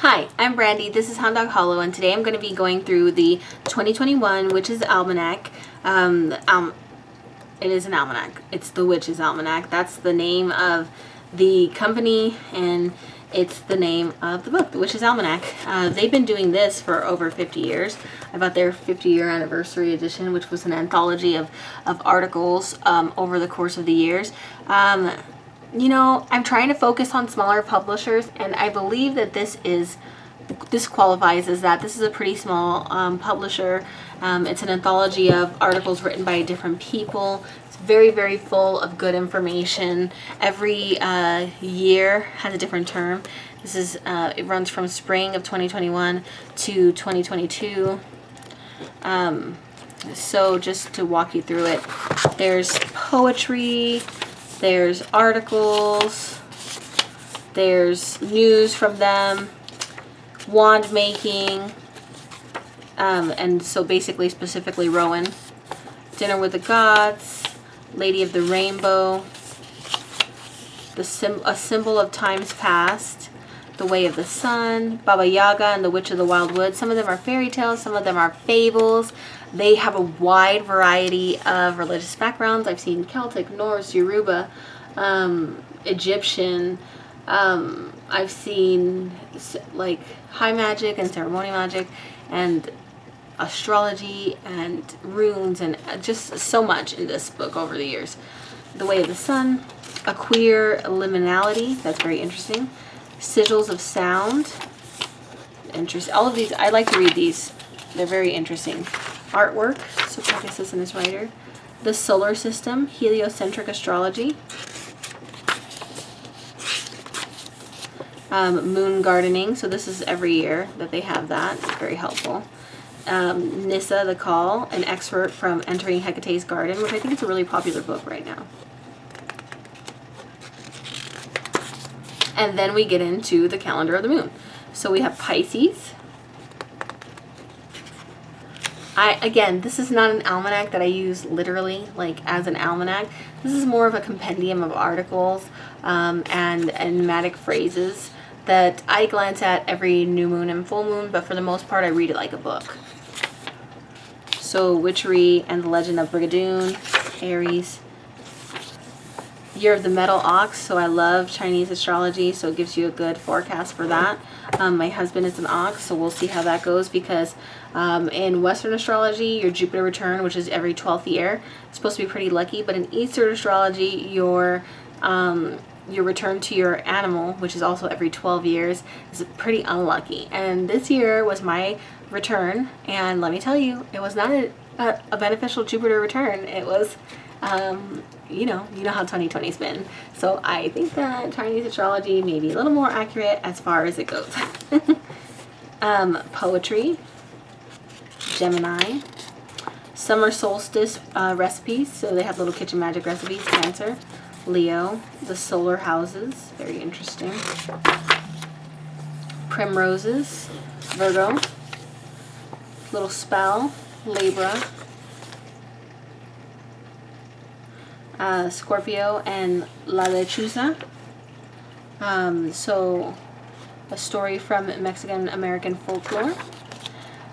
Hi, I'm Brandy. This is Hound Dog Hollow, and today I'm going to be going through the 2021 Witch's Almanac. It is an almanac. It's the Witch's Almanac. That's the name of the company, and it's the name of the book, the Witch's Almanac. They've been doing this for over 50 years. I bought their 50-year anniversary edition, which was an anthology of articles over the course of the years. You know, I'm trying to focus on smaller publishers, and I believe that this qualifies as that. This is a pretty small publisher. It's an anthology of articles written by different people. It's very, very full of good information. Every year has a different term. This is it runs from spring of 2021 to 2022. So just to walk you through it, there's poetry, there's articles, there's news from them, wand making, and so basically specifically Rowan, Dinner with the Gods, Lady of the Rainbow, a symbol of times past, The Way of the Sun, Baba Yaga and the Witch of the Wild Woods. Some of them are fairy tales, some of them are fables. They have a wide variety of religious backgrounds. I've seen Celtic, Norse, Yoruba, Egyptian. I've seen like high magic and ceremony magic and astrology and runes and just so much in this book over the years. The Way of the Sun, a queer liminality. That's very interesting. Sigils of sound. Interesting. All of these, I like to read these. They're very interesting. Artwork, Socrates and his writer. The solar system, heliocentric astrology. Moon gardening, so this is every year that they have that. It's very helpful. Nissa the Call, an excerpt from Entering Hecate's Garden, which I think is a really popular book right now. And then we get into the calendar of the moon. So we have Pisces. Again, this is not an almanac that I use literally, like as an almanac. This is more of a compendium of articles and thematic phrases that I glance at every new moon and full moon, but for the most part I read it like a book. So Witchery and the Legend of Brigadoon, Aries. Year of the Metal Ox, so I love Chinese astrology, so it gives you a good forecast for that. My husband is an ox, so we'll see how that goes, because in Western astrology, your Jupiter return, which is every 12th year, is supposed to be pretty lucky, but in Eastern astrology, your return to your animal, which is also every 12 years, is pretty unlucky. And this year was my return, and let me tell you, it was not a beneficial Jupiter return. It was you know how 2020's been. So I think that Chinese astrology may be a little more accurate as far as it goes. Poetry, Gemini, summer solstice recipes. So they have little kitchen magic recipes. Cancer, Leo, the solar houses, very interesting. Primroses, Virgo, little spell, Libra, Scorpio, and La Lechuza. So a story from Mexican American folklore.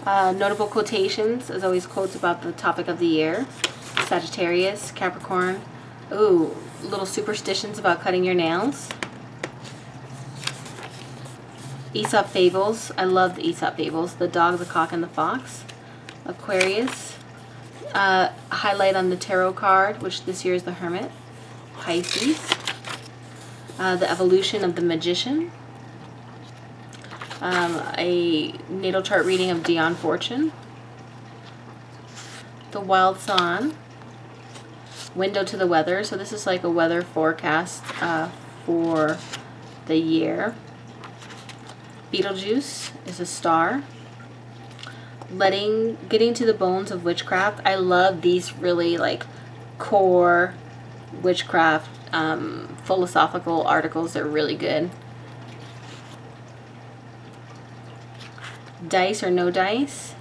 Notable quotations, as always, quotes about the topic of the year. Sagittarius, Capricorn. Ooh, little superstitions about cutting your nails. Aesop fables. I love the Aesop fables. The dog, the cock, and the fox. Aquarius. Highlight on the tarot card, which this year is the Hermit. Pisces. The evolution of the magician. A natal chart reading of Dion Fortune. The Wild Swan. Window to the weather. So this is like a weather forecast for the year. Betelgeuse is a star. Getting to the bones of witchcraft. I love these really like core witchcraft philosophical articles. They're really good. Dice or no dice.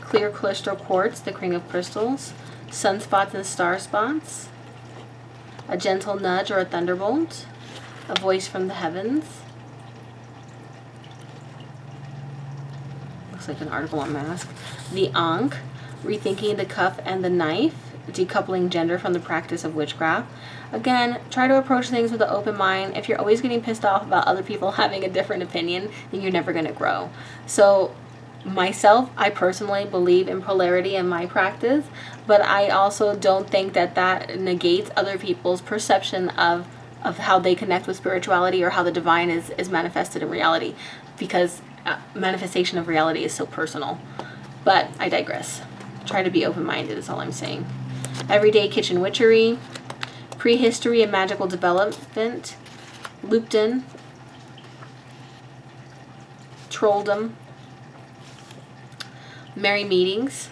Clear crystal quartz, the king of crystals. Sunspots and star spots. A gentle nudge or a thunderbolt. A voice from the heavens. looks like an article on mask. The Ankh, rethinking the cup and the knife, decoupling gender from the practice of witchcraft. Again, try to approach things with an open mind. If you're always getting pissed off about other people having a different opinion, then you're never going to grow. So myself, I personally believe in polarity in my practice, but I also don't think that that negates other people's perception of how they connect with spirituality or how the divine is manifested in reality, because manifestation of reality is so personal. But I digress. Try to be open-minded is all I'm saying. Everyday kitchen witchery, prehistory and magical development, Lupton, trolldom, merry meetings,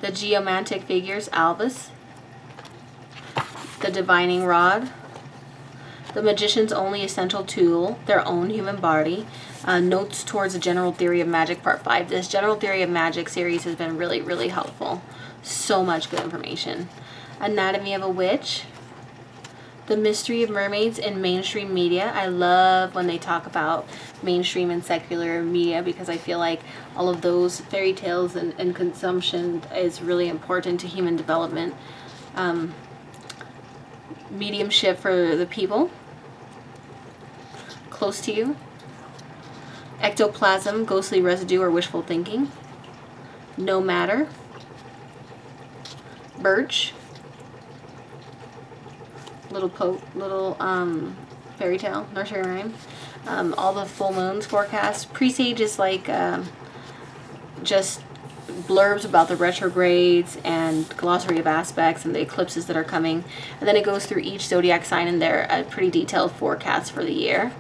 the geomantic figures, Albus, the divining rod, the magician's only essential tool, their own human body, notes towards a general theory of magic, part 5. This general theory of magic series has been really, really helpful. So much good information. Anatomy of a witch, the mystery of mermaids in mainstream media. I love when they talk about mainstream and secular media, because I feel like all of those fairy tales and consumption is really important to human development. Mediumship for the people close to you. Ectoplasm, ghostly residue or wishful thinking. No matter. Birch. Little fairy tale, nursery rhyme. All the full moons forecast. Presage is like just blurbs about the retrogrades and glossary of aspects and the eclipses that are coming. And then it goes through each zodiac sign in there, a pretty detailed forecast for the year.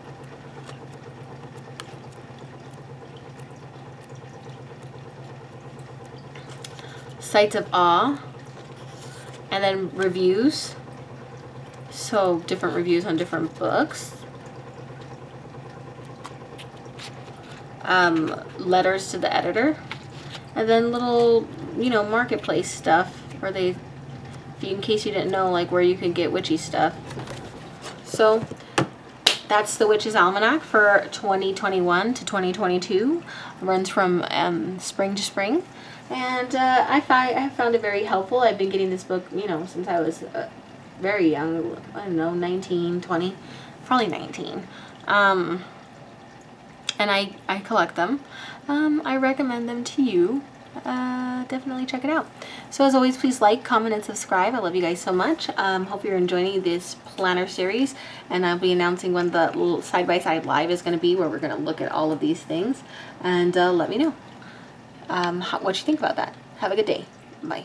Sites of awe. And then reviews. So different reviews on different books. Letters to the editor. And then little, marketplace stuff where they, in case you didn't know, like where you can get witchy stuff. So that's the Witch's Almanac for 2021 to 2022. It runs from spring to spring. And I found it very helpful. I've been getting this book, since I was very young. I don't know, 19, 20, probably 19. And I collect them. I recommend them to you. Definitely check it out. So as always, please like, comment, and subscribe. I love you guys so much. Hope you're enjoying this planner series, and I'll be announcing when the little side-by-side live is going to be, where we're going to look at all of these things, and let me know what you think about that. Have a good day. Bye.